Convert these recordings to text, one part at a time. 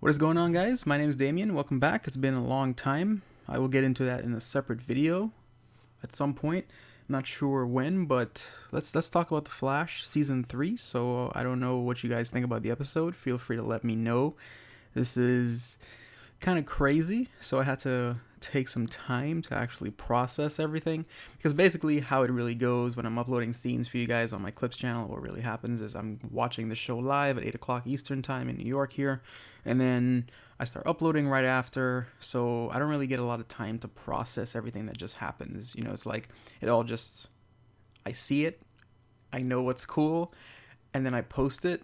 What is going on, guys? My name is Damien. Welcome back. It's been a long time. I will get into that in a separate video at some point. I'm not sure when, but let's talk about The Flash season 3. So I don't know what you guys think about the episode. Feel free to let me know. This is kind of crazy, so I had to take some time to actually process everything, because basically how it really goes when I'm uploading scenes for you guys on my clips channel, what really happens is I'm watching the show live at 8 o'clock Eastern time in New York here, and then I start uploading right after, so I don't really get a lot of time to process everything that just happens. It's like it all just, I see it, I know what's cool, and then I post it,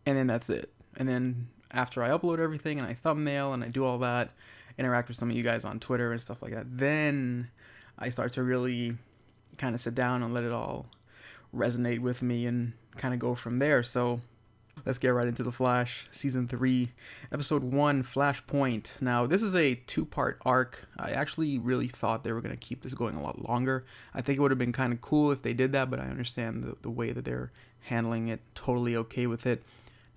and then that's it. And then after I upload everything and I thumbnail and I do all that, interact with some of you guys on Twitter and stuff like that, then I start to really kind of sit down and let it all resonate with me and kind of go from there. So let's get right into The Flash, Season 3, Episode 1, Flashpoint. Now, this is a two-part arc. I actually really thought they were going to keep this going a lot longer. I think it would have been kind of cool if they did that, but I understand the way that they're handling it. Totally okay with it.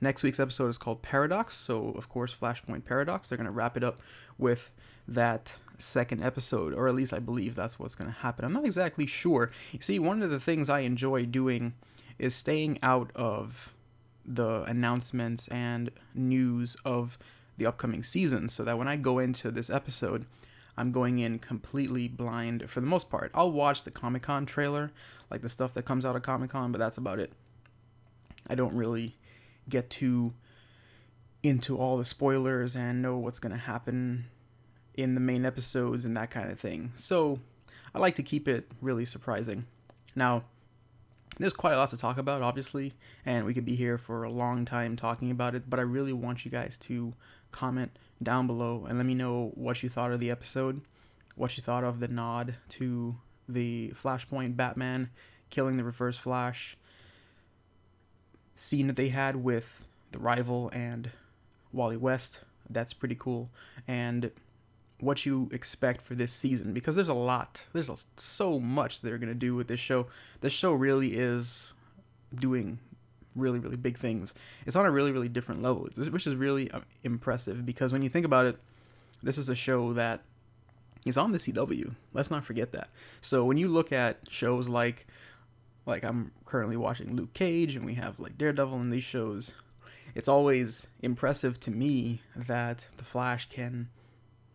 Next week's episode is called Paradox, so of course Flashpoint Paradox. They're going to wrap it up with that second episode, or at least I believe that's what's going to happen. I'm not exactly sure. You see, one of the things I enjoy doing is staying out of the announcements and news of the upcoming season, so that when I go into this episode, I'm going in completely blind for the most part. I'll watch the Comic-Con trailer, like the stuff that comes out of Comic-Con, but that's about it. I don't really get too into all the spoilers and know what's going to happen in the main episodes and that kind of thing. So I like to keep it really surprising. Now, there's quite a lot to talk about, obviously, and we could be here for a long time talking about it, but I really want you guys to comment down below and let me know what you thought of the episode, what you thought of the nod to the Flashpoint Batman killing the Reverse Flash scene that they had with the Rival and Wally West. That's pretty cool. And what you expect for this season, because there's so much they're going to do with this show. This show really is doing really, really big things. It's on a really, really different level, which is really impressive, because when you think about it, this is a show that is on the CW. Let's not forget that. So when you look at shows like I'm currently watching Luke Cage, and we have like Daredevil in these shows, it's always impressive to me that the Flash can,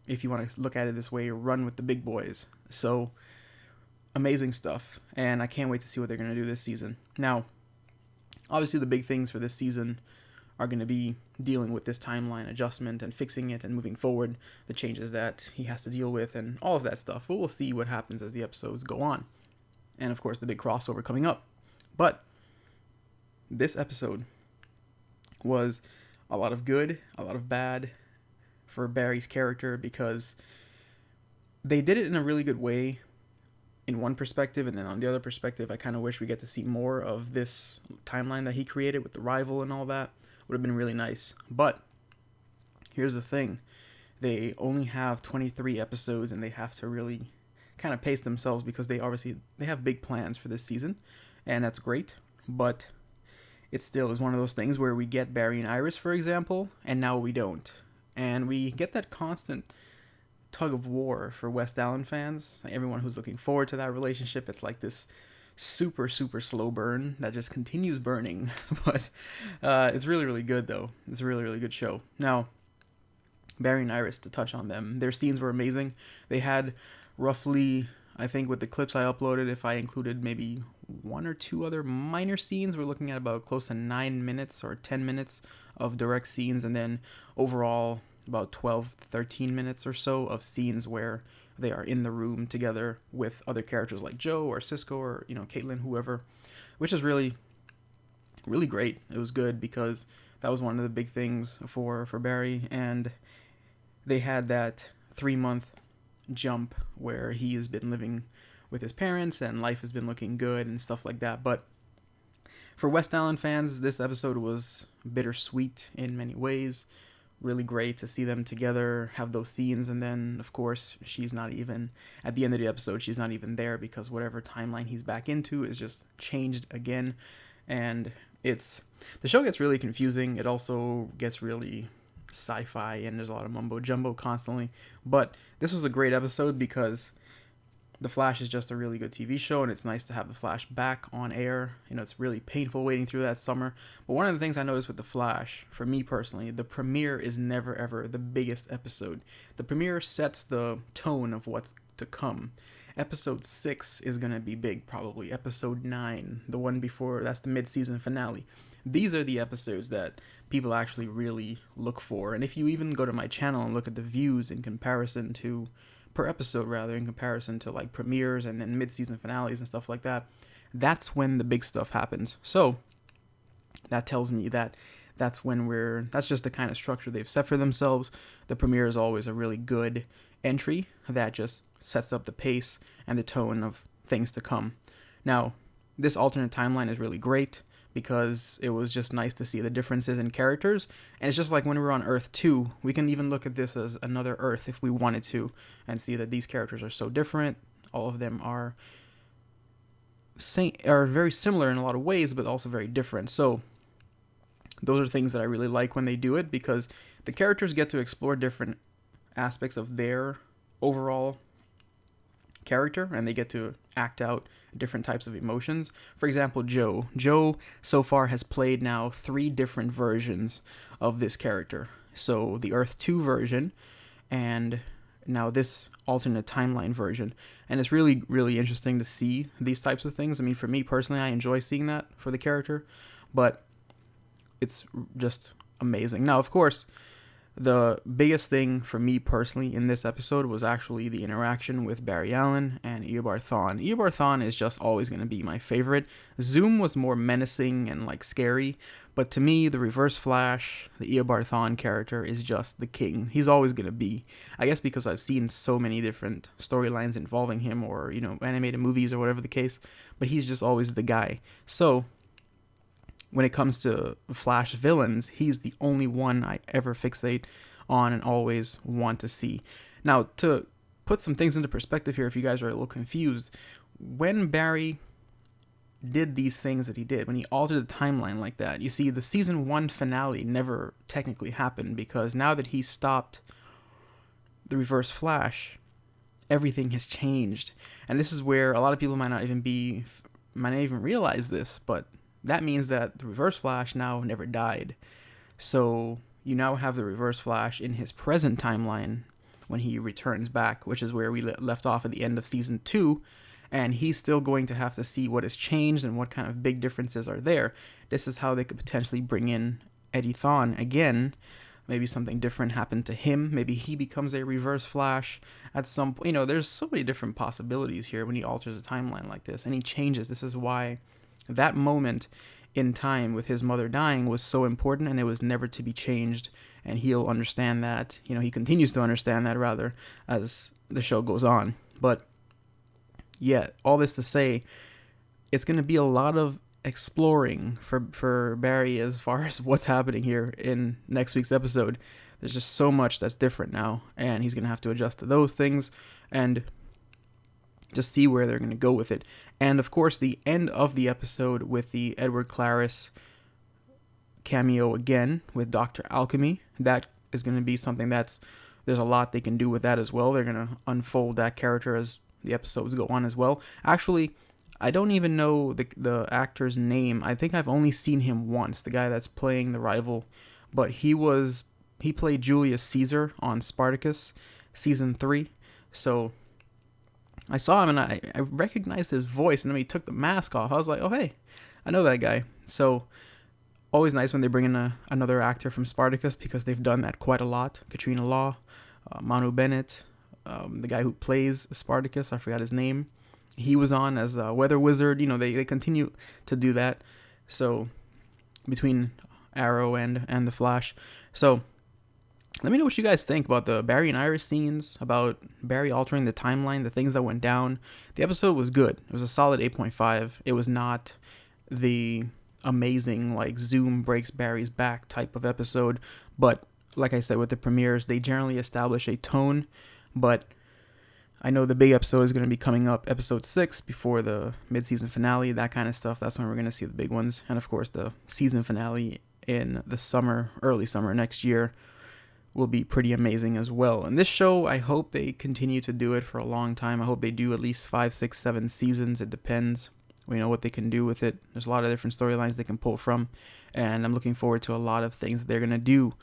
if you want to look at it this way, run with the big boys. So amazing stuff, and I can't wait to see what they're going to do this season. Now, obviously the big things for this season are going to be dealing with this timeline adjustment and fixing it and moving forward, the changes that he has to deal with and all of that stuff. But we'll see what happens as the episodes go on. And of course the big crossover coming up. But this episode was a lot of good, a lot of bad for Barry's character, because they did it in a really good way in one perspective, and then on the other perspective, I kind of wish we get to see more of this timeline that he created with the Rival and all that. Would have been really nice. But here's the thing. They only have 23 episodes, and they have to really kind of pace themselves, because they have big plans for this season, and that's great. But it still is one of those things where we get Barry and Iris, for example, and now we don't. And we get that constant tug of war for WestAllen fans. Everyone who's looking forward to that relationship, it's like this super, super slow burn that just continues burning. But it's really, really good, though. It's a really, really good show. Now, Barry and Iris, to touch on them, their scenes were amazing. They had roughly, I think with the clips I uploaded, if I included maybe one or two other minor scenes, we're looking at about close to 9 minutes or 10 minutes of direct scenes, and then overall about 12, 13 minutes or so of scenes where they are in the room together with other characters like Joe or Cisco or, Caitlin, whoever, which is really, really great. It was good, because that was one of the big things for Barry, and they had that 3-month jump where he has been living with his parents and life has been looking good and stuff like that. But for WestAllen fans, this episode was bittersweet in many ways. Really great to see them together, have those scenes, and then of course she's not even at the end of the episode, she's not even there, because whatever timeline he's back into is just changed again. And the show gets really confusing. It also gets really sci-fi and there's a lot of mumbo jumbo constantly. But this was a great episode because The Flash is just a really good TV show, and it's nice to have The Flash back on air. You know, it's really painful waiting through that summer. But one of the things I noticed with The Flash, for me personally, the premiere is never ever the biggest episode. The premiere sets the tone of what's to come. Episode 6 is going to be big, probably. Episode 9, the one before, that's the mid-season finale. These are the episodes that people actually really look for. And if you even go to my channel and look at the views in comparison to per episode rather in comparison to like premieres and then mid-season finales and stuff like that, that's when the big stuff happens. So that tells me that that's just the kind of structure they've set for themselves. The premiere is always a really good entry that just sets up the pace and the tone of things to come. Now, this alternate timeline is really great because it was just nice to see the differences in characters. And it's just like when we were on Earth 2, we can even look at this as another Earth if we wanted to and see that these characters are so different. All of them are very similar in a lot of ways, but also very different. So those are things that I really like when they do it, because the characters get to explore different aspects of their overall character, and they get to act out different types of emotions. For example, Joe so far has played now 3 different versions of this character. So the Earth 2 version, and now this alternate timeline version. And it's really, really interesting to see these types of things. I mean, for me personally, I enjoy seeing that for the character, but it's just amazing. Now, of course, the biggest thing for me personally in this episode was actually the interaction with Barry Allen and Eobard Thawne. Eobard Thawne is just always going to be my favorite. Zoom was more menacing and like scary, but to me, the Reverse Flash, the Eobard Thawne character, is just the king. He's always going to be. I guess because I've seen so many different storylines involving him, or, you know, animated movies or whatever the case, but he's just always the guy. So when it comes to Flash villains, he's the only one I ever fixate on and always want to see. Now, to put some things into perspective here, if you guys are a little confused, when Barry did these things that he did, when he altered the timeline like that, you see, the season 1 finale never technically happened, because now that he stopped the Reverse Flash, everything has changed. And this is where a lot of people might not even realize this, but that means that the Reverse Flash now never died. So you now have the Reverse Flash in his present timeline when he returns back, which is where we left off at the end of season 2. And he's still going to have to see what has changed and what kind of big differences are there. This is how they could potentially bring in Eddie Thawne again. Maybe something different happened to him. Maybe he becomes a Reverse Flash at some point. You know, there's so many different possibilities here when he alters a timeline like this. And he changes. This is why that moment in time with his mother dying was so important, and it was never to be changed. And he'll understand that. You know, he continues to understand that, rather, as the show goes on. But yeah, all this to say, it's going to be a lot of exploring for Barry as far as what's happening here in next week's episode. There's just so much that's different now, and he's going to have to adjust to those things and just see where they're going to go with it. And of course, the end of the episode with the Edward Claris cameo again with Dr. Alchemy, that is going to be something there's a lot they can do with that as well. They're going to unfold that character as the episodes go on as well. Actually, I don't even know the actor's name. I think I've only seen him once, the guy that's playing the rival, but he played Julius Caesar on Spartacus season 3. So I saw him and I recognized his voice, and then he took the mask off. I was like, oh, hey, I know that guy. So always nice when they bring in another actor from Spartacus, because they've done that quite a lot. Katrina Law, Manu Bennett, the guy who plays Spartacus, I forgot his name. He was on as a weather wizard. You know, they continue to do that. So between Arrow and the Flash. So let me know what you guys think about the Barry and Iris scenes, about Barry altering the timeline, the things that went down. The episode was good. It was a solid 8.5. It was not the amazing, like, Zoom breaks Barry's back type of episode. But like I said, with the premieres, they generally establish a tone. But I know the big episode is going to be coming up, episode 6, before the mid-season finale, that kind of stuff. That's when we're going to see the big ones. And of course, the season finale in the summer, early summer next year. will be pretty amazing as well. And this show, I hope they continue to do it for a long time. I hope they do at least 5, 6, 7 seasons. It depends. We know what they can do with it. There's a lot of different storylines they can pull from, and I'm looking forward to a lot of things that they're going to do.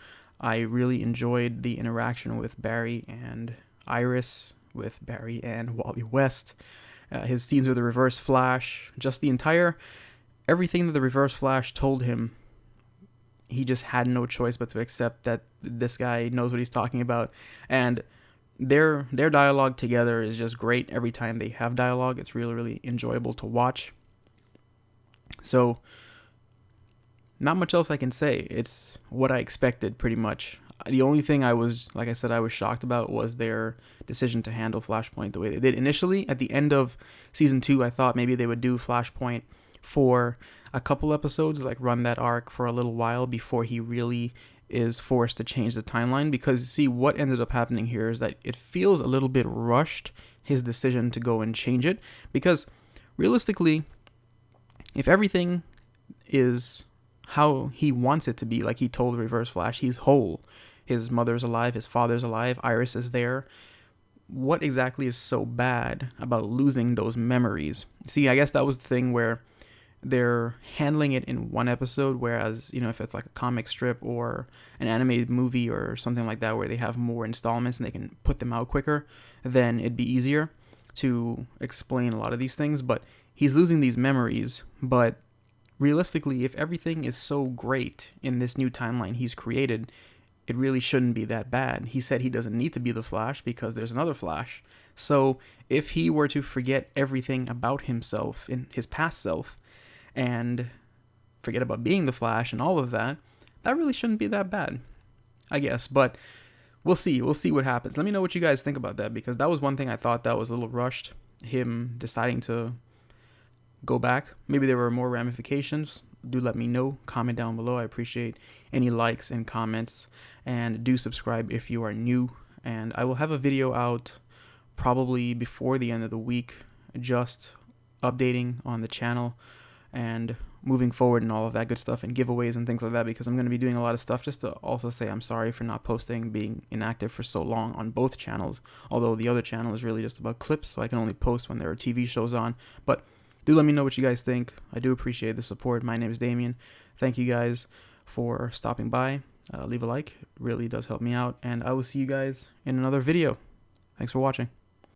I really enjoyed the interaction with Barry and Iris, with Barry and Wally West, his scenes with the Reverse Flash, just the entire, everything that the Reverse Flash told him. He just had no choice but to accept that this guy knows what he's talking about. And their dialogue together is just great. Every time they have dialogue, it's really, really enjoyable to watch. So, not much else I can say. It's what I expected, pretty much. The only thing I was shocked about was their decision to handle Flashpoint the way they did. Initially, at the end of Season 2, I thought maybe they would do Flashpoint for a couple episodes, like run that arc for a little while before he really is forced to change the timeline. Because, see, what ended up happening here is that it feels a little bit rushed, his decision to go and change it. Because, realistically, if everything is how he wants it to be, like he told Reverse Flash, he's whole. His mother's alive, his father's alive, Iris is there. What exactly is so bad about losing those memories? See, I guess that was the thing where they're handling it in one episode, whereas, you know, if it's like a comic strip or an animated movie or something like that where they have more installments and they can put them out quicker, then it'd be easier to explain a lot of these things. But he's losing these memories, but realistically, if everything is so great in this new timeline he's created, it really shouldn't be that bad. He said he doesn't need to be the Flash because there's another Flash. So if he were to forget everything about himself, in his past self, and forget about being the Flash and all of that, that really shouldn't be that bad, I guess. But we'll see. We'll see what happens. Let me know what you guys think about that, because that was one thing I thought that was a little rushed, him deciding to go back. Maybe there were more ramifications. Do let me know. Comment down below. I appreciate any likes and comments. And do subscribe if you are new. And I will have a video out probably before the end of the week, just updating on the channel and moving forward and all of that good stuff, and giveaways and things like that, because I'm going to be doing a lot of stuff. Just to also say I'm sorry for not posting, being inactive for so long on both channels, although the other channel is really just about clips, so I can only post when there are TV shows on. But do let me know what you guys think. I do appreciate the support. My name is Damien. Thank you guys for stopping by. Leave a like. It really does help me out, and I will see you guys in another video. Thanks for watching.